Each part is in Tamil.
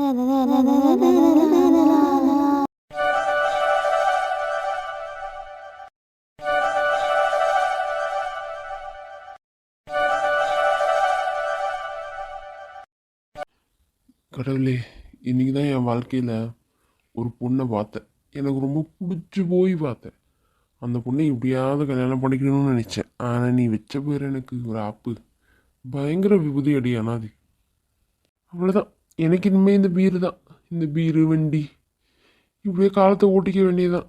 கடவுளே, இன்னைக்கு தான் என் வாழ்க்கையில் ஒரு பொண்ணை பார்த்தேன். எனக்கு ரொம்ப பிடிச்சி போய் பார்த்தேன். அந்த பொண்ணை எப்படியாவது கல்யாணம் பண்ணிக்கணும்னு நினச்சேன். ஆனால் நீ வச்ச பேர் எனக்கு ஒரு ஆப்பு. பயங்கர விபூதி அடி அனாதி. அவ்வளோதான், எனக்கு இனிமேல் இந்த பீரு தான். இந்த பீரு வண்டி இப்படியே காலத்தை ஓட்டிக்க வேண்டியதுதான்.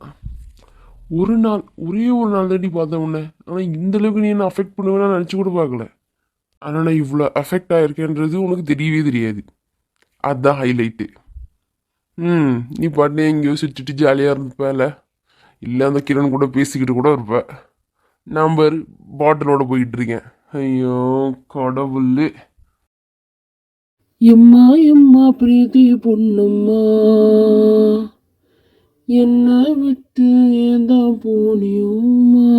ஒரு நாள், ஒரே ஒரு நாள் தாண்டி பார்த்தேன் உன்னை. ஆனால் இந்தளவுக்கு நீ என்ன அஃபெக்ட் பண்ணுவேன்னு நினச்சி கூட பார்க்கல. ஆனால் நான் இவ்வளோ அஃபெக்ட் ஆகிருக்கேன்றது உனக்கு தெரியவே தெரியாது. அதுதான் ஹைலைட்டு. நீ பாட்டு எங்கேயோ சிரிச்சுட்டு ஜாலியாக இருந்துப்பேல. இல்லை அந்த கிரண் கூட பேசிக்கிட்டு கூட இருப்பேன். நான் பாரு பாட்டிலோட போயிட்டு இருக்கேன். ஐயோ கடவுள். எம்மா எம்மா பிரீத்தி பொண்ணும்மா, என்ன விட்டு ஏந்தான் போனியும்மா.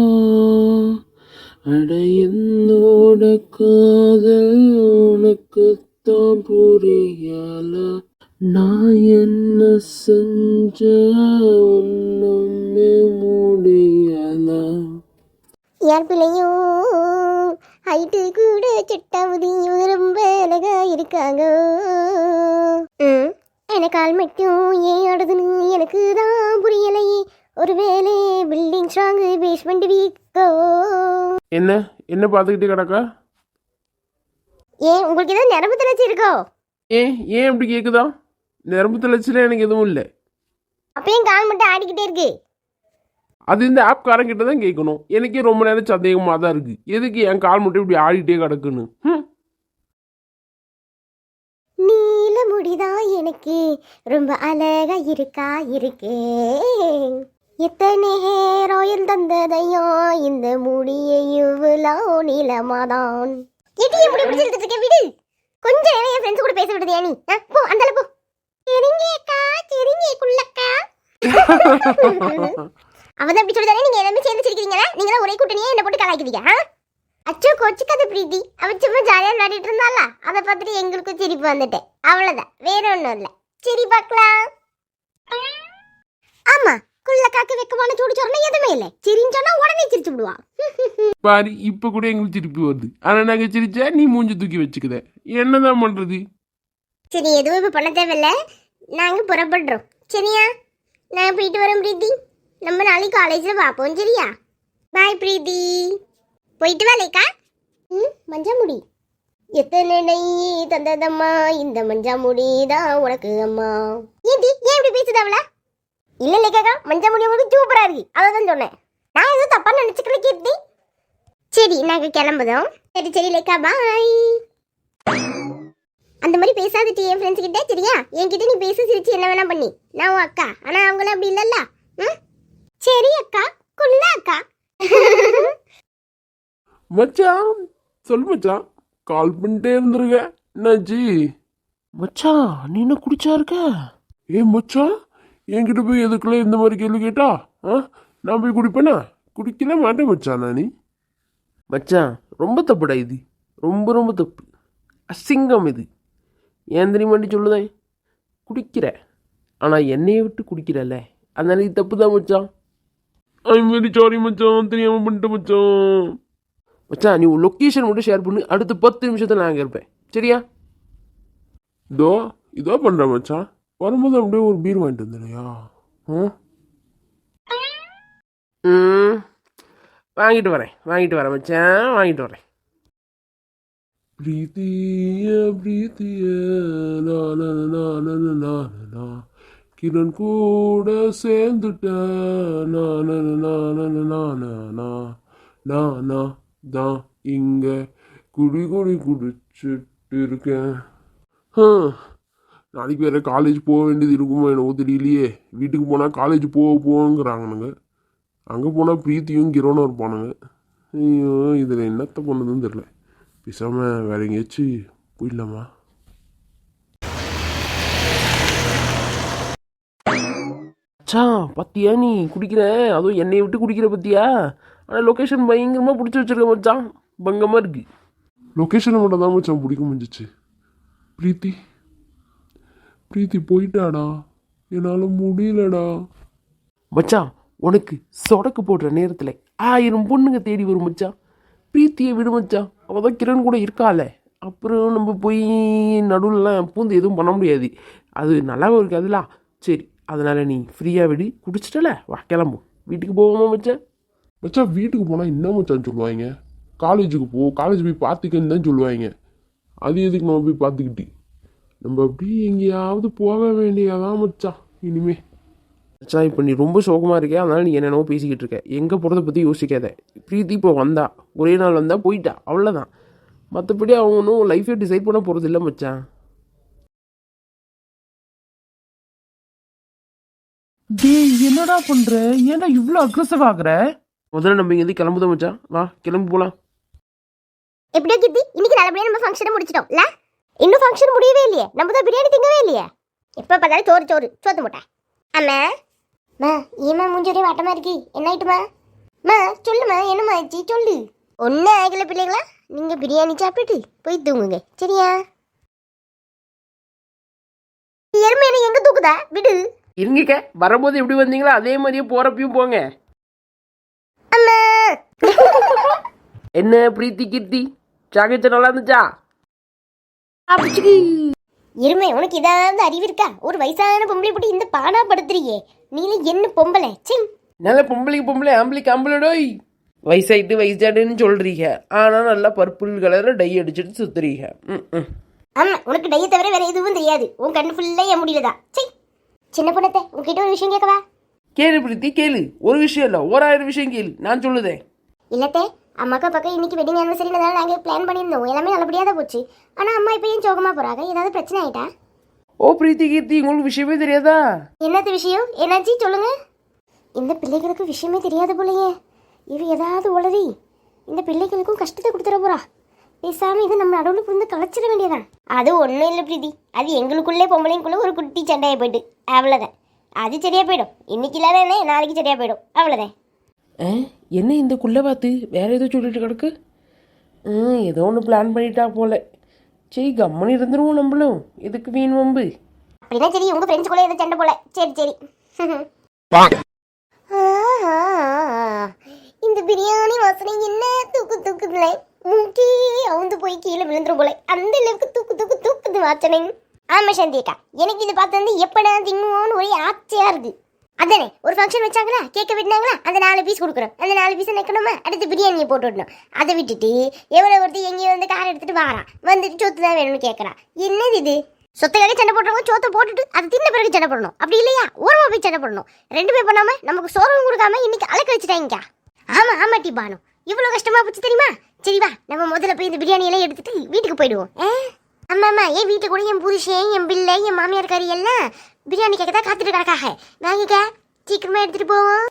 அட என்னோட காதல் உனக்குத்தான் புரியல. நான் என்ன செஞ்ச ஒண்ணுமே முடியல. யார் பிள்ளையும் ஹைட்டு கூட சட்டாவதியும் ரொம்ப அழகா இருக்காங்க. எனக்கால் மட்டும் ஏன் ஆடுதுன்னு எனக்கு தான் புரியலையே. ஒருவேளை பில்டிங் ஸ்ட்ராங் பேஸ்மெண்ட் வீக்கோ. என்ன என்ன பார்த்துக்கிட்டே கிடக்கா? ஏன் உங்களுக்கு ஏதாவது நரம்பு தளர்ச்சி இருக்கோ? ஏன் அப்படி கேட்குதா? நரம்பு தளர்ச்சியில் எனக்கு எதுவும் இல்லை. அப்பயும் கால் மட்டும் ஆடிக்கிட்டே இருக்கு. அது இந்த ஆப்காரங்கிட்ட தான் கேட்கணும். எனக்கே ரொம்ப நேரம் சந்தேகமாக தான் இருக்குது. எதுக்கு என் கால் மட்டும் இப்படி ஆடிட்டே கிடக்குன்னு. நீல முடிதான் எனக்கு ரொம்ப அழகா இருக்கா இருக்கு. எத்தனை ஹேராயில் தந்ததையோ இந்த முடியை இவ்வளோ நீளமாதான். எட்டி எப்படி பிடிச்சிட்டு இருக்க விடு. கொஞ்சம் நேரம் என் ஃப்ரெண்ட்ஸ் கூட பேச விடுதியா நீ? போ அந்தால போ. சரிங்கக்கா சரிங்க குள்ளக்கா. அவதான் இப்படி சொல்லுதானே. நீங்க எல்லாமே சேர்ந்து சிரிக்கிறீங்களா? நீங்க தான் ஒரே கூட்டணியே என்ன போட்டு கலாய்க்கிறீங்க. அச்சோ கொச்சுக்காத பிரீத்தி. அவ சும்மா ஜாலியா விளையாடிட்டு இருந்தால, அதை பார்த்துட்டு எங்களுக்கும் சிரிப்பு வந்துட்டேன். அவ்வளவுதான், வேற ஒன்றும் இல்லை. சரி பார்க்கலாம். ஆமா, குள்ளக்காக்கு வெக்கமான சூடு சொன்னா எதுவுமே இல்லை. சரின்னு சொன்னா உடனே சிரிச்சு விடுவான். பாரு இப்ப கூட எங்களுக்கு சிரிப்பு வருது. ஆனா நாங்க சிரிச்சா நீ மூஞ்சி தூக்கி வச்சுக்குத. என்னதான் பண்றது? சரி, எதுவும் இப்ப பண்ண தேவையில்ல. நாங்க புறப்படுறோம். சரியா? நான் போயிட்டு வரேன் பிரீத்தி. நம்ம நாளைக்கு காலேஜ்ல பார்ப்போம். சரியா? பாய் பிரீத்தி. போயிட்டு வா லேக்கா. மஞ்சா முடி எத்தனை நெய் தந்ததம்மா, இந்த மஞ்சா முடிதான் உனக்கு அம்மா. ஏன் இப்படி பேசுது அவள? இல்ல லேக்கா, மஞ்சா முடி உங்களுக்கு சூப்பரா இருக்கு. அதான் சொன்னேன். நான் எதுவும் தப்பா நினைச்சுக்கல கீர்த்தி. சரி, நாங்க கிளம்புதோம். சரி லேக்கா, பாய். அந்த மாதிரி பேசாதட்டி என் ஃப்ரெண்ட்ஸ் கிட்ட. சரியா? என்கிட்ட நீ பேச சிரிச்சு என்ன வேணா பண்ணி. நான் உன் அக்கா. ஆனா அவங்கள அப்படி இல்லல்ல. சரி அக்கா, குள்ள அக்கா. மச்சான் சொல்லு மச்சான், கால் பண்ணிட்டே இருந்துருக்க. என்னாச்சு மச்சான், நீ என்ன குடிச்சா இருக்க? மச்சான் என்கிட்ட போய் எதுக்குள்ள இந்த மாதிரி கேள்வி கேட்டா? நான் போய் குடிப்பேனா? குடிக்கல மாட்டேன் மச்சான். நீ மச்சான் ரொம்ப தப்புடா இது. ரொம்ப ரொம்ப தப்பு. அசிங்கம் இது. ஏன் தெரியுமாண்டி சொல்லுதேன்? குடிக்கிற, ஆனால் என்னையை விட்டு குடிக்கிறல்ல, அதனால இது தப்பு தான் மச்சான். ஐம் வெரி சாரி மச்சான், தெரியாம பண்ணிட்டேன் மச்சான். மச்சான் நீ லொக்கேஷன் மட்டும் ஷேர் பண்ணு. அடுத்த 10 நிமிஷத்தில் நான் அங்கே இருப்பேன். சரியா? இதோ பண்ணுறேன் மச்சான். வரும்போது அப்படியே ஒரு பீர் வாங்கிட்டு வந்தேனையா? வாங்கிட்டு வரேன் மச்சான், வாங்கிட்டு வரேன். பிரீத்திய கிரண் கூட சேர்ந்துட்ட தான் இங்க குடிச்சிட்டு இருக்கேன். நாளைக்கு வேற காலேஜ் போக வேண்டியது இருக்குமோ என்னவோ தெரியலையே. வீட்டுக்கு போனால் காலேஜ் போங்கிறாங்கனுங்க. அங்கே போனால் பிரீத்தியும் கிரோனும் இருப்பானுங்க. ஐயோ, இதில் என்னத்தை பண்ணுதுன்னு தெரியல. பேசாமல் வேற எங்கேயாச்சும் போயிடலாமா? மச்சான் பத்தியா நீ குடிக்கிற, அதுவும் என்னை விட்டு குடிக்கிற பத்தியா? ஆனால் லொக்கேஷன் பயங்கரமாக பிடிச்சி வச்சிருக்க மச்சான். பங்கமாக இருக்கு. லொக்கேஷனை மட்டும் தான் மச்சான் பிடிக்க முடிஞ்சிச்சு. பிரீத்தி போயிட்டாடா, என்னால் முடியலடா. மச்சான், உனக்கு சொடக்கு போடுற நேரத்தில் 1000 பொண்ணுங்க தேடி வரும் மச்சான். பிரீத்தியை விடு மச்சான், அவள் தான் கிரண் கூட இருக்காளே. அப்புறம் நம்ம போய் நடுவில்லாம் பூந்து எதுவும் பண்ண முடியாது, அது நல்லாவும் இருக்காதுல்ல. சரி, அதனால் நீ ஃப்ரீயாக விடு, குடிச்சிட்டல வா கிளம்பும், வீட்டுக்கு போவோமா மச்சான்? மச்சான் வீட்டுக்கு போனால் என்ன மச்சான் சொல்லுவாங்க? காலேஜுக்கு போ, காலேஜ் போய் பார்த்துக்கன்னு தான் சொல்லுவாங்க. அது எதுக்கு நம்ம போய் பார்த்துக்கிட்டு? நம்ம அப்படியே எங்கேயாவது போக வேண்டியதான் மச்சான் இனிமே. மச்சான், இப்போ நீ ரொம்ப சோகமாக இருக்கே, அதனால் நீ என்னென்னவோ பேசிக்கிட்டு இருக்க. எங்கே போகிறத பற்றி யோசிக்காத. பிரீத்தி இப்போ வந்தா, ஒரே நாள் வந்தா போயிட்டா, அவ்வளோதான். மற்றபடி அவங்க ஒன்றும் லைஃபே டிசைட் பண்ண போகிறது இல்லை மச்சான். டேய், என்னடா பண்ற? ஏன்டா இவ்வளோ அக்ரெசிவ் ஆகுற? முதல்ல நம்ம இங்கேருந்து கிளம்புதோம் மச்சான், வா கிளம்பி போகலாம். எப்படியோ கித்தி, இன்னைக்கு நல்லபடியா நம்ம ஃபங்க்ஷனை முடிச்சிட்டோம்ல. இன்னும் ஃபங்க்ஷன் முடியவே இல்லையே, நம்ம தான் பிரியாணி திங்கவே இல்லையே. எப்போ பார்த்தாலும் சோறு சோறு சோத்து முட்டை. அம்மா மா, ஏமா மூஞ்சொரே வாட்டமா இருக்கு, என்ன ஆயிட்டுமா? மா சொல்லுமா, என்னம்மா ஆச்சு சொல்லு. ஒன்றும் ஆகல பிள்ளைங்களா, நீங்க பிரியாணி சாப்பிட்டுட்டு போய் தூங்குங்க சரியா? எருமை என்ன எங்க தூக்குதா, விடு. இருங்கக்க, வரும்போது எப்படி வந்தீங்களோ அதே மாதிரியே போகிறப்பையும் போங்க. அம்மா என்ன பிரீத்தி கீர்த்தி, சாக்கச்சா நல்லா இருந்துச்சா? எருமை, உனக்கு ஏதாவது அறிவு இருக்கா? ஒரு வயசான பொம்பளை போட்டு இந்த பானா படுத்துறியே, நீல என்ன பொம்பளை? சிங் நல்ல பொம்பளைக்கு பொம்பளை, ஆம்பளைக்கு ஆம்பளடோய். வயசாயிட்டு வயசாடுன்னு சொல்றீங்க, ஆனால் நல்லா பர்பிள் கலரில் டை அடிச்சுட்டு சுத்துறீங்க. ஆமா, உனக்கு டைய தவிர வேற எதுவும் தெரியாது. உன் கண்ணு ஃபுல்லா என் முடியலதான். சிங் சின்ன பொண்ணத்தை, உன்கிட்ட ஒரு விஷயம் கேட்கவா? கேளு பிரீத்தி கேளு, ஒரு விஷயம் இல்லை 1000 விஷயம் கேளு, நான் சொல்லுதேன். இல்லத்தே, அம்மாக்கா பக்கம் இன்னைக்கு வெட்டிங் ஆனிவர்சரினால நாங்கள் பிளான் பண்ணியிருந்தோம், எல்லாமே நல்லபடியாக தான் போச்சு. ஆனால் அம்மா இப்போ ஏன் சோகமாக போகிறாங்க? ஏதாவது பிரச்சனை ஆயிட்டா? ஓ பிரீத்தி கீர்த்தி, உங்களுக்கு விஷயமே தெரியாதா? என்னது விஷயம்? என்னாச்சு சொல்லுங்க. இந்த பிள்ளைகளுக்கு விஷயமே தெரியாத போலையே. இது ஏதாவது உளறி இந்த பிள்ளைகளுக்கும் கஷ்டத்தை கொடுத்துட போறா. பேசாம இது நம்ம நடுவில் புரிந்து கலைச்சிட வேண்டியதான். அது ஒன்றும் இல்லை பிரீத்தி, அது எங்களுக்குள்ளே பொம்பளைக்குள்ளே ஒரு குட்டி சண்டையை போயிட்டு அவ்வளோதான். அது சரியா போயிடும், இன்னைக்கு இல்லாத நாளைக்கு சரியா போயிடும், அவ்வளோதான். என்ன இந்த குள்ள பார்த்து வேற ஏதோ சொல்லிட்டு கிடக்கு? ஏதோ ஒன்று பிளான் பண்ணிட்டா போல. சரி, கம்மனி இருந்துருவோம் நம்மளும், எதுக்கு வீண் வம்பு? அப்படின்னா சரி, உங்க ஃப்ரெண்ட்ஸ் கூட ஏதோ சண்டை போல. சரி சரி. இந்த பிரியாணி வாசனை என்ன தூக்கு தூக்குதுல, மூக்கி அவுந்து போய் கீழே விழுந்துரும் போல, அந்த அளவுக்கு தூக்கு தூக்கு தூக்குது வாசனை. ஆமா சந்தியக்கா, எனக்கு இது பார்த்து வந்து எப்படா திங்குவோன்னு ஒரே ஆச்சையா இருக்கு. அதானே, ஒரு ஃபங்க்ஷன் வச்சாங்களா, கேட்க விட்டாங்களா, அந்த 4 பீஸ் கொடுக்குறோம், அந்த 4 பீஸை நிற்கணுமா, அடுத்து பிரியாணியை போட்டு விடணும். அதை விட்டுட்டு எவ்வளோ ஒருத்தர் எங்கேயோ வந்து காரை எடுத்துட்டு வாரான், வந்துட்டு சொத்து தான் வேணும்னு கேட்குறான். என்னது இது? சொத்தைக்காக சண்டை போடுறவங்க சோத்தை போட்டுட்டு அது தின்ன பிறகு சண்டை போடணும், அப்படி இல்லையா ஓரமாக போய் சண்டை போடணும். 2 பேர் பண்ணாம நமக்கு சோறும் கொடுக்காம இன்னைக்கு அலக்க வச்சுட்டாங்க. ஆமா ஆமா டி பானு, இவ்வளோ கஷ்டமா போச்சு தெரியுமா? சரி வா, நம்ம முதல்ல போய் இந்த பிரியாணியெல்லாம் எடுத்துட்டு வீட்டுக்கு போயிடுவோம். ஆமா ஆமா, என் வீட்டில் கூட என் புருஷன், என் பிள்ளை, என் மாமியார் காரி எல்லாம் பிரியாணி கேட்க தான் காத்துட்டு கிடக்காக. வாங்கிக்க, சீக்கிரமா எடுத்துட்டு போவோம்.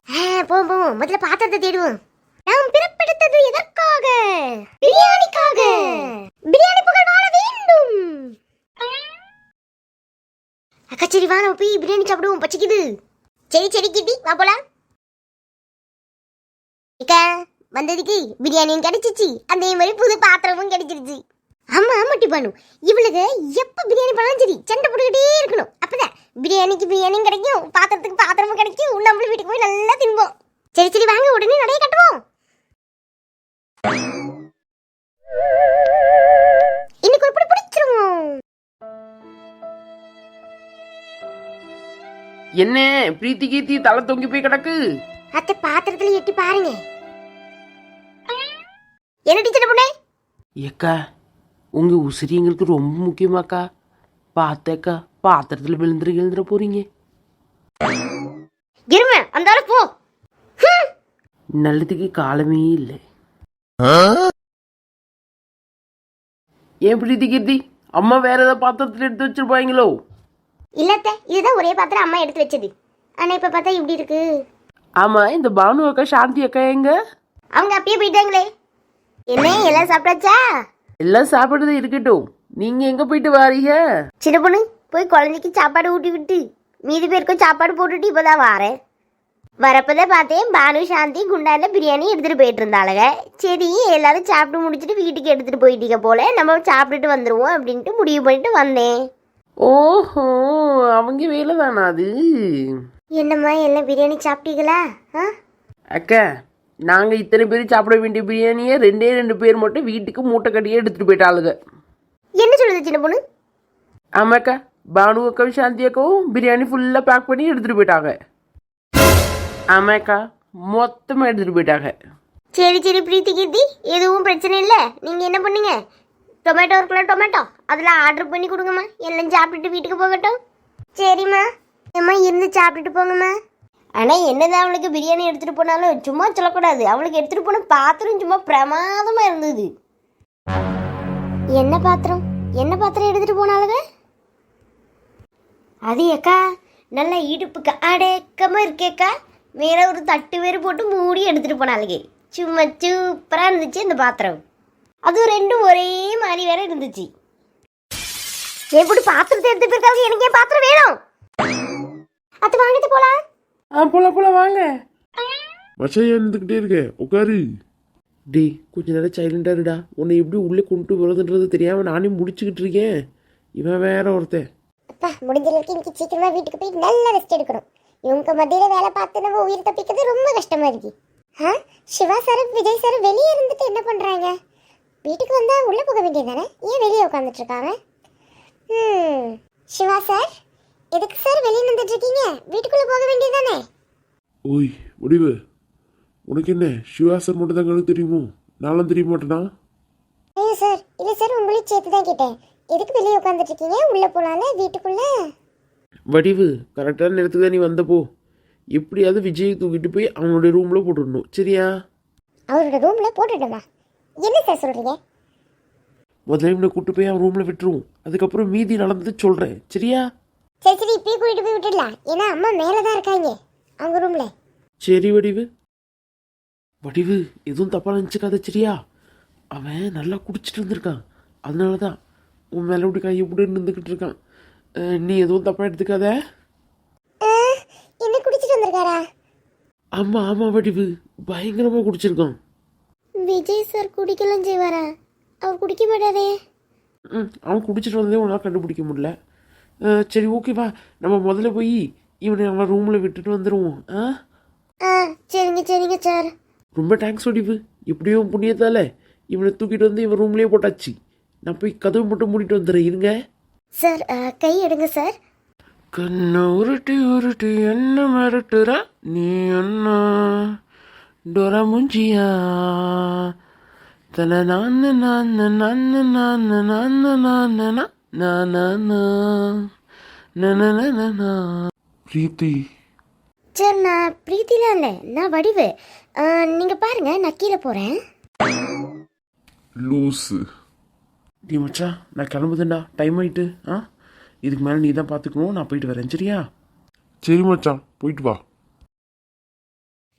போவோம் போவோம், முதல்ல பாத்திரத்தை தேடுவோம். நாம் பிறப்பெடுத்தது எதற்காக? பிரியாணிக்காக. பிரியாணி புகழ் வாழ வேண்டும். அக்கா சரி வா, நம்ம போய் பிரியாணி சாப்பிடுவோம், பச்சிக்குது. சரி சரி கிட்டி, வா போலாம். அக்கா வந்ததுக்கு பிரியாணியும் கிடைச்சிச்சு, அதே மாதிரி புது பாத்திரமும் கிடைச்சிருச்சு. ஆமா ஆமா டிபானு, இவளுக்கு எப்ப பிரியாணி பண்ணாலும் சரி சண்டை போட்டுக்கிட்டே இருக்கணும், அப்பதான் பிரியாணிக்கு பிரியாணியும் கிடைக்கும், பாத்திரத்துக்கு பாத்திரமும் கிடைக்கும், நம்மளும் வீட்டுக்கு போய் நல்லா தின்போம். சரி சரி வாங்க, உடனே நடைய கட்டுவோம். இன்னைக்கு ஒரு படி பிடிச்சிருவோம். என்ன பிரீத்தி கீர்த்தி தலை தொங்கி போய் கிடக்கு? அத்தை பாத்திரத்துல எட்டி பாருங்க. என்ன டீச்சர் பொண்ணே? ஏக்கா, உங்க உசிரி எங்களுக்கு ரொம்ப முக்கியமாக்கா. பார்த்தேக்கா, பாத்திரத்துல விழுந்துட போறீங்க. இருங்க, அந்த ஆளு போ. நல்லதுக்கு காலமே இல்லை. ஏன் பிரீத்தி கீர்த்தி, அம்மா வேற ஏதாவது பாத்திரத்துல எடுத்து வச்சிருப்பாங்களோ? இல்லத்த, இதுதான் ஒரே பாத்திரம் அம்மா எடுத்து வச்சது. ஆனா இப்ப பார்த்தா இப்படி இருக்கு. ஆமா, இந்த பானு அக்கா சாந்தி அக்கா எங்க? அவங்க அப்பயே போயிட்டாங்களே. என்ன எல்லாம் சாப்பிட்டாச்சா? எல்லாம் சாப்பிடுறது இருக்கட்டும், நீங்க எங்க போயிட்டு வாரீங்க? சின்ன பொண்ணு போய் குழந்தைக்கு சாப்பாடு ஊட்டி விட்டு மீதி பேருக்கும் சாப்பாடு போட்டுட்டு இப்போதான் வாரேன். வரப்பதான் பார்த்தேன் பானு சாந்தி குண்டான பிரியாணி எடுத்துட்டு போயிட்டு இருந்தாளுங்க. சரி எல்லாரும் சாப்பிட்டு முடிச்சுட்டு வீட்டுக்கு எடுத்துட்டு போயிட்டீங்க போல, நம்ம சாப்பிட்டுட்டு வந்துருவோம் அப்படின்ட்டு முடிவு பண்ணிட்டு வந்தேன். ஓஹோ, அவங்க வேலை தானா அது? என்னம்மா எல்லாம் பிரியாணி சாப்பிட்டீங்களா? ஆ அக்கா, நாங்கள் இத்தனை பேர் சாப்பிட வேண்டிய பிரியாணியை 2 பேர் மட்டும் வீட்டுக்கு மூட்டை கட்டியே எடுத்துகிட்டு போயிட்டாளுங்க. என்ன சொல்லுது சின்ன பொண்ணு? ஆமாக்கா, பானு அக்காவும் சாந்தி அக்காவும் பிரியாணி ஃபுல்லாக பேக் பண்ணி எடுத்துகிட்டு போயிட்டாங்க. ஆமாக்கா, மொத்தமாக எடுத்துகிட்டு போயிட்டாங்க. சரி சரி பிரீத்தி கீர்த்தி, எதுவும் பிரச்சனை இல்லை. நீங்கள் என்ன பண்ணுங்க, டொமேட்டோ இருக்குல்ல, டொமேட்டோ அதில் ஆர்டர் பண்ணி கொடுங்கம்மா. எல்லாம் சாப்பிட்டுட்டு வீட்டுக்கு போகட்டும். சரிம்மா. ஏம்மா இருந்து சாப்பிட்டுட்டு போங்கம்மா. ஆனால் என்னதான் அவளுக்கு பிரியாணி எடுத்துகிட்டு போனாலும் சும்மா சொல்லக்கூடாது. அவளுக்கு எடுத்துகிட்டு போன பாத்திரம் சும்மா பிரமாதமாக இருந்தது. என்ன பாத்திரம்? என்ன பாத்திரம் எடுத்துகிட்டு போனாலுங்க? அது ஏக்கா நல்லா இடுப்புக்கு அடக்கமாக இருக்கேக்கா. மேலே ஒரு தட்டு வேறு போட்டு மூடி எடுத்துகிட்டு போனாலுங்க. சும்மா சூப்பராக இருந்துச்சு அந்த பாத்திரம். அதுவும் ரெண்டும் ஒரே மாதிரி வேற இருந்துச்சு. எப்படி பாத்திரத்தை எடுத்து போயிருக்காங்க? எனக்கு ஏன் பாத்திரம் வேணும்? அது வாங்கிட்டு போலாம். போலாம் வாங்க. மச்சான் இருந்துக்கிட்டே இருக்க, உட்காரு. டே, கொஞ்ச நேரம் சைலண்டாக இருடா. உன்னை எப்படி உள்ளே கொண்டு வரதுன்றது தெரியாமல் நானே முடிச்சுக்கிட்டு இருக்கேன். இவன் வேற ஒருத்தன். அப்பா முடிஞ்ச அளவுக்கு இன்னைக்கு சீக்கிரமா வீட்டுக்கு போய் நல்லா ரெஸ்ட் எடுக்கணும். இவங்க மத்தியில வேலை பார்த்து நம்ம உயிர் தப்பிக்கிறது ரொம்ப கஷ்டமா இருக்கு. சிவா சார் விஜய் சார் வெளியே இருந்துட்டு என்ன பண்றாங்க? வீட்டுக்கு வந்தா உள்ள போக வேண்டியதானே? ஏன் வெளியே உட்காந்துட்டு இருக்காங்க? சிவா சார், எதுக்கு சார் வெளியே நின்றுட்டு இருக்கீங்க? வீட்டுக்குள்ள போக வேண்டியதானே? ஓய் முடிவு, உனக்கு என்ன சிவா சார் மட்டும் தான் கணக்கு தெரியுமோ? நானும் தெரிய மாட்டேனா? ஐயோ சார், இல்லை சார், உங்களையும் சேர்த்து தான் கேட்டேன். எதுக்கு வெளியே உட்காந்துட்டு இருக்கீங்க? உள்ள போலாம்ல வீட்டுக்குள்ள. வடிவு, கரெக்டான நேரத்துக்கு தான் நீ வந்தப்போ. எப்படியாவது விஜயை தூக்கிட்டு போய் அவனுடைய ரூமில் போட்டுடணும், சரியா? அவரோட ரூம்ல போட்டுடுமா? என்ன சார் சொல்றீங்க? முதல்ல இவனை கூட்டு போய் அவன் ரூமில் விட்டுருவோம். அதுக்கப்புறம் மீதி நடந்தது சொல்கிறேன், சரியா? சரி சரி, இப்பயே கூட்டிட்டு போய் விட்டுடலாம். ஏன்னா அம்மா மேலே தான் இருக்காங்க அவங்க ரூம்ல. சரி வடிவு. வடிவு, எதுவும் தப்பாக நினச்சிக்காத, சரியா? அவன் நல்லா குடிச்சிட்டு இருந்திருக்கான். அதனால தான் உன் மேலே இப்படி கையை விட்டு நின்றுக்கிட்டு இருக்கான். நீ எதுவும் தப்பாக எடுத்துக்காத. என்ன குடிச்சிட்டு வந்திருக்காரா? ஆமாம் வடிவு, பயங்கரமாக குடிச்சிருக்கான். விஜய் சார் குடிக்கலாம் செய்வாரா? அவர் குடிக்க மாட்டாரே. அவன் குடிச்சிட்டு வந்ததே உன்னால் கண்டுபிடிக்க முடியல. சரி ஓகேவா, நம்ம முதல்ல போய் இவனை அவன் ரூமில் விட்டுட்டு வந்துடுவோம். சரிங்க சரிங்க சார். ரொம்ப தேங்க்ஸ் வடிவு. எப்படியும் புண்ணியத்தால இவனை தூக்கிட்டு வந்து இவன் ரூம்லேயே போட்டாச்சு. நான் போய் கதவு மட்டும் மூடிட்டு வந்துடுறேன், இருங்க. சார் கை எடுங்க சார். கண்ணை உருட்டி என்ன மிரட்டுற நீ? என்ன டொரா முஞ்சியா? தன நான்னு நான்னு நான்னு நான்னு நான்னு நான்னு நானா. பிரீத்தி, சார் நான் பிரீத்திலாம் இல்லை, நான் வடிவு. நீங்கள் பாருங்க, நான் கீழே போகிறேன். லூசு. டி மச்சா, நான் கிளம்புதுண்டா, டைம் ஆயிட்டு. இதுக்கு மேலே நீ தான் பார்த்துக்கணும், நான் போயிட்டு வரேன், சரியா? சரி மச்சான், போயிட்டு வா.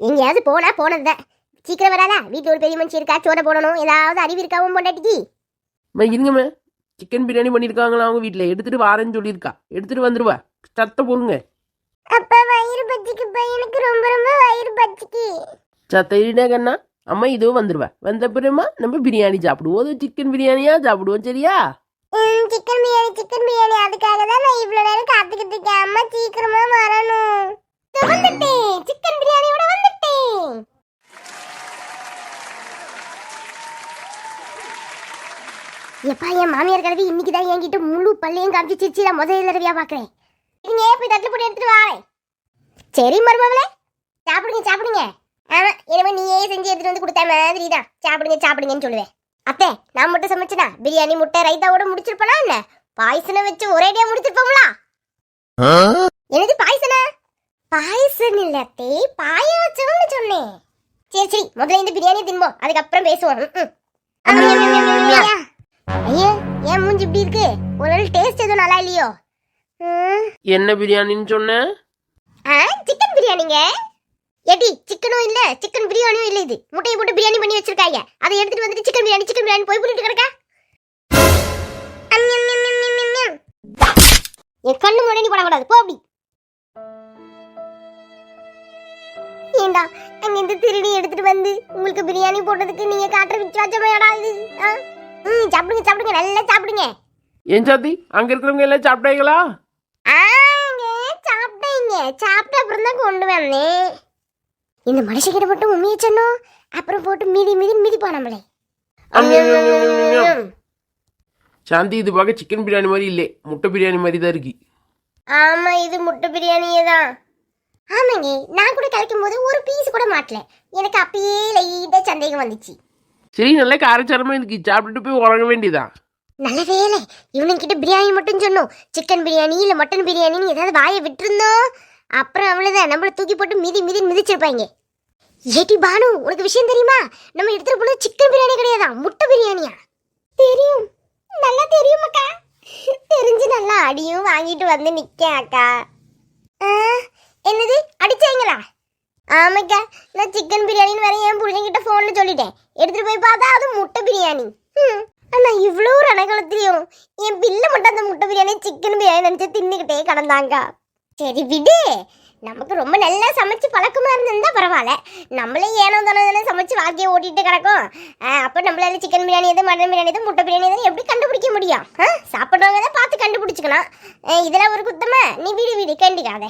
எங்கேயாவது போனா போனதுதான். சீக்கிரம் வராதா? வீட்டில் ஒரு பெரிய மனுஷன் இருக்கா, சோட போடணும். ஏதாவது அறிவு இருக்காவும் பொண்டாட்டிக்கு? இருங்கம்மா, சிக்கன் பிரியாணி பண்ணியிருக்காங்களா அவங்க வீட்டில்? எடுத்துகிட்டு வாரேன்னு சொல்லியிருக்கா. எடுத்துகிட்டு வந்துடுவா, சத்த போடுங்க. அப்பா வயிறு பச்சிக்குப்பா, எனக்கு ரொம்ப ரொம்ப வயிறு பச்சிக்கு. சத்த கண்ணா, அம்மா இதுவும் வந்துடுவா. வந்த பிறமா நம்ம பிரியாணி சாப்பிடுவோம். அது சிக்கன் பிரியாணியா சாப்பிடுவோம், சரியா? சிக்கன் பிரியாணி. அதுக்காக தான் நான் இவ்வளோ நேரம் காத்துக்கிட்டு இருக்கேன். அம்மா சீக்கிரமா வரணும். வந்துட்டேன், சிக்கன் பிரியாணியோட வந்துட்டேன். எப்பா, என் மாமியார் கலவி இன்னைக்கு தான் என்கிட்ட முழு பள்ளையும் காமிச்சு சிரிச்சு நான் முதல்ல தடவையா பார்க்குறேன். நீங்க போய் தட்டில் போட்டு எடுத்துட்டு வாரேன். சரி மருமகளே, சாப்பிடுங்க. ஆமா, இனிமே நீயே செஞ்சு எடுத்துட்டு வந்து கொடுத்த மாதிரி தான் சாப்பிடுங்கன்னு சொல்லுவேன். அத்தை, நான் மட்டும் சமைச்சனா பிரியாணி முட்டை ரைத்தாவோட முடிச்சிருப்பனா? என்ன பாயசனை வச்சு ஒரேடியா முடிச்சிருப்போம்ல? எனக்கு பாயசம் இல்ல அத்தை, பாயாச்சம்னு சொன்னேன். சரி முதல்ல இந்த பிரியாணி தின்போம், அதுக்கப்புறம் பேசுவோம். ஐயோ, ஏன் மூஞ்சி இப்படி இருக்கு? ஒரு டேஸ்ட் எதுவும் நல்லா இல்லையோ? என்ன பிரியாணின்னு சொன்ன? சிக்கன் பிரியாணிங்க. ஏடி, சிக்கனும் இல்ல சிக்கன் பிரியாணியும் இல்ல. இது முட்டையை போட்டு பிரியாணி பண்ணி வச்சிருக்காங்க. அதை எடுத்துட்டு வந்துட்டு சிக்கன் பிரியாணி போய் புரிட்டு கிடக்கா. என் கண்ணு முன்னாடி நீ போடக்கூடாது, போ அப்படி. ஏண்டா அங்க இந்த திருடி எடுத்துட்டு வந்து உங்களுக்கு பிரியாணி போட்டதுக்கு நீங்க காட்டுற விசுவாசமையாடா இது? சாப்பிடுங்க நல்லா சாப்பிடுங்க. ஏன் சாந்தி அங்கே இருக்கிறவங்க எல்லாம் சாப்பிட்டாங்களா? ஆங்க சாப்பிட்டேங்க. சாப்பிட்ட அப்புறம் தான் கொண்டு வந்தேன். இந்த மனுஷங்கிட்ட மட்டும் உண்மையை சொன்னோம், அப்புறம் போட்டு மிதிப்பா நம்மளே. சாந்தி இது பார்க்க சிக்கன் பிரியாணி மாதிரி இல்லை, முட்டை பிரியாணி மாதிரி தான் இருக்கு. ஆமா, இது முட்டை பிரியாணியே தான். ஆமாங்க, நான் கூட கலைக்கும் போது ஒரு பீஸ் கூட மாட்டல. எனக்கு அப்பயே லைட்டா சந்தேகம் வந்துச்சு. சரி, நல்லா காரச்சாரமா இருக்கு, சாப்பிட்டுட்டு போய் உறங்க வேண்டியதான். நல்ல வேலை இவனுங்கிட்ட பிரியாணி மட்டும் சொன்னோம். சிக்கன் பிரியாணி இல்ல மட்டன் பிரியாணின்னு ஏதாவது வாயை விட்டுருந்தோம், அப்புறம் அவ்வளவுதான், நம்மள தூக்கி போட்டு மிதிச்சிருப்பாங்க. ஏடி பானு, உனக்கு விஷயம் தெரியுமா? நம்ம எடுத்துட்டு போனது சிக்கன் பிரியாணி கிடையாதா, முட்டை பிரியாணியா? தெரியும், நல்லா தெரியும் அக்கா. தெரிஞ்சு நல்லா அடியும் வாங்கிட்டு வந்து நிக்க அக்கா. என்னது அடிச்சாங்களா? ஆமாக்கா, நான் சிக்கன் பிரியாணின்னு வேற என் பிள்ளைங்கிட்ட ஃபோனில் சொல்லிட்டேன். எடுத்துட்டு போய் பார்த்தா அது முட்டை பிரியாணி. ஆனால் இவ்வளோ ரணகுலத்திலையும் என் பிள்ளை மட்டும் அந்த முட்டை பிரியாணி சிக்கன் பிரியாணி நினச்சி தின்னுக்கிட்டே கிடந்தாங்க. சரி விடு, நமக்கு ரொம்ப நல்லா சமைச்சு பழக்கமாக இருந்திருந்தா பரவாயில்ல. நம்மளே ஏனோ தானே சமைச்சு வாழ்க்கையை ஓட்டிட்டு கிடக்கும். அப்போ நம்மளால சிக்கன் பிரியாணி எது, மட்டன் பிரியாணி எது, முட்டை பிரியாணி எது எப்படி கண்டுபிடிக்க முடியும்? சாப்பிட்றவங்க தான் பார்த்து கண்டுபிடிச்சிக்கலாம். இதெல்லாம் ஒரு குத்தமா? நீ வீடு கண்டிக்காத.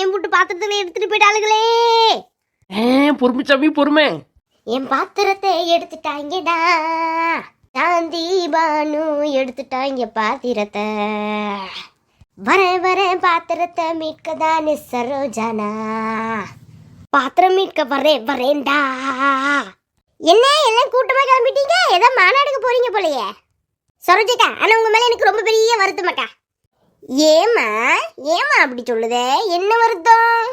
என் புட்டு பாத்திரத்தை எடுத்துட்டு போயிட்டாளுங்களே. பொறுமை பொறுமை. என் பாத்திரத்தை எடுத்துட்டாங்கடா, சாந்தி பானு எடுத்துட்டாங்க பாத்திரத்தை. வர பாத்திரத்தை மீட்கதானே சரோஜானா, பாத்திரம் மீட்க வரேன்டா. என்ன எல்லாம் கூட்டமா கிளம்பிட்டீங்க? ஏதோ மாநாடுக்கு போறீங்க போலயே சரோஜாக்கா. ஆனா உங்க மேல எனக்கு ரொம்ப பெரிய வருத்தமாக்கா. ஏமா அப்படி சொல்லுதே, என்ன வருத்தம்?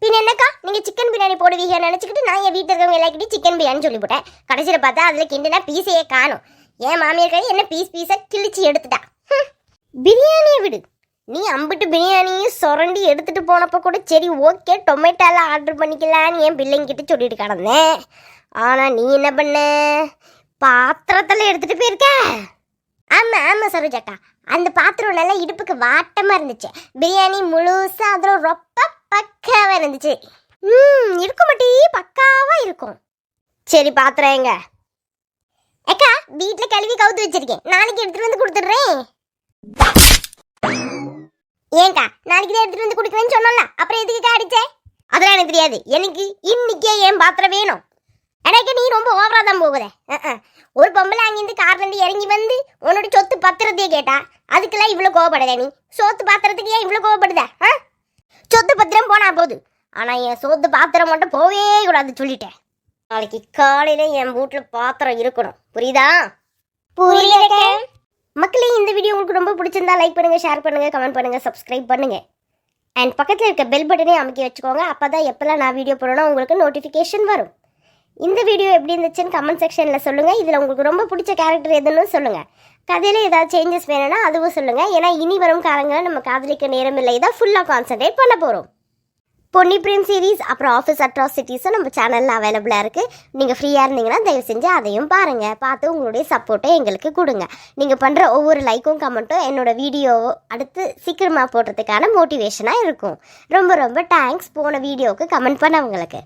பின் என்னக்கா, நீங்க சிக்கன் பிரியாணி போடுவீங்கன்னு நினைச்சுக்கிட்டு நான் என் வீட்டில் இருக்கவங்க எல்லாக்கிட்டையும் சிக்கன் பிரியாணி சொல்லி போட்டேன். கடைசியில் பார்த்தா அதில் கிண்டுனா பீஸையே காணும். என் மாமியார் கை என்ன பீஸை கிழிச்சு எடுத்துட்டா. பிரியாணியை விடு, நீ அம்பிட்டு பிரியாணியும் சுரண்டி எடுத்துட்டு போனப்போ கூட சரி ஓகே டொமேட்டோலாம் ஆர்டர் பண்ணிக்கலான்னு என் பிள்ளைங்கிட்ட சொல்லிட்டு கிடந்தேன். ஆனால் நீ என்ன பண்ண, பாத்திரத்தில் எடுத்துட்டு போயிருக்க. ஆமாம் சரோஜாக்கா, அந்த பாத்திரம் நல்லா இடுப்புக்கு வாட்டமாக இருந்துச்சு. பிரியாணி முழுசாக அதில் ரொம்ப பக்காவாக இருந்துச்சு. இருக்க மாட்டே, பக்காவாக இருக்கும். சரி பாத்திரம் எங்க? அக்கா வீட்டில் கழுவி கவுத்து வச்சிருக்கேன், நாளைக்கு எடுத்துட்டு வந்து கொடுத்துட்றேன். ஏங்கா நாளைக்கு தான் எடுத்துட்டு வந்து கொடுக்குறேன்னு சொன்னோம்ல, அப்புறம் எதுக்குக்கா அடிச்சேன்? அதெல்லாம் எனக்கு தெரியாது, எனக்கு இன்னைக்கே என் பாத்திரம் வேணும். எனக்கு நீ ரொம்ப ஓவரா தான் போகுதே. ஒரு பொம்பளை அங்கிருந்து கார்லேருந்து இறங்கி வந்து உன்னோட சொத்து பத்திரத்தையே கேட்டா அதுக்கெல்லாம் இவ்வளோ கோவப்படுதே நீ? சோத்து பாத்திரத்துக்கு ஏன் இவ்வளோ கோவப்படுத? சொத்து பத்திரம் போனா போகுது, ஆனால் என் சோத்து பாத்திரம் மட்டும் போவே கூடாது சொல்லிட்டேன். நாளைக்கு காலையில் என் வீட்டில் பாத்திரம் இருக்கணும், புரியுதா? புரியுது மக்களே. இந்த வீடியோ உங்களுக்கு ரொம்ப பிடிச்சிருந்தா லைக் பண்ணுங்கள், ஷேர் பண்ணுங்கள், கமெண்ட் பண்ணுங்கள், சப்ஸ்கிரைப் பண்ணுங்கள். அண்ட் பக்கத்தில் இருக்க பெல் பட்டனே அமைக்கி வச்சுக்கோங்க. அப்போ தான் எப்போல்லாம் நான் வீடியோ போடணும் உங்களுக்கு நோட்டிஃபிகேஷன் வரும். இந்த வீடியோ எப்படி இருந்துச்சுன்னு கமெண்ட் செக்ஷனில் சொல்லுங்கள். இதில் உங்களுக்கு ரொம்ப பிடிச்ச கேரக்டர் எதுன்னு சொல்லுங்கள். கதையில் ஏதாவது சேஞ்சஸ் வேணும்னா அதுவும் சொல்லுங்கள். ஏன்னா இனி வரும் காலங்களில் நம்ம காதலிக்க நேரம் இல்லை, தான் ஃபுல்லாக கான்சன்ட்ரேட் பண்ண போகிறோம். பொன்னி பிரேம் சீரீஸ் அப்புறம் ஆஃபீஸ் அட்ராசிட்டிஸும் நம்ம சேனலில் அவைலபிளாக இருக்குது. நீங்கள் ஃப்ரீயாக இருந்தீங்கன்னா தயவு செஞ்சு அதையும் பாருங்கள். பார்த்து உங்களுடைய சப்போர்ட்டை எங்களுக்கு கொடுங்க. நீங்கள் பண்ணுற ஒவ்வொரு லைக்கும் கமெண்ட்டும் என்னோடய வீடியோ அடுத்து சீக்கிரமாக போடுறதுக்கான மோட்டிவேஷனாக இருக்கும். ரொம்ப ரொம்ப தேங்க்ஸ் போன வீடியோவுக்கு கமெண்ட் பண்ணவங்களுக்கு.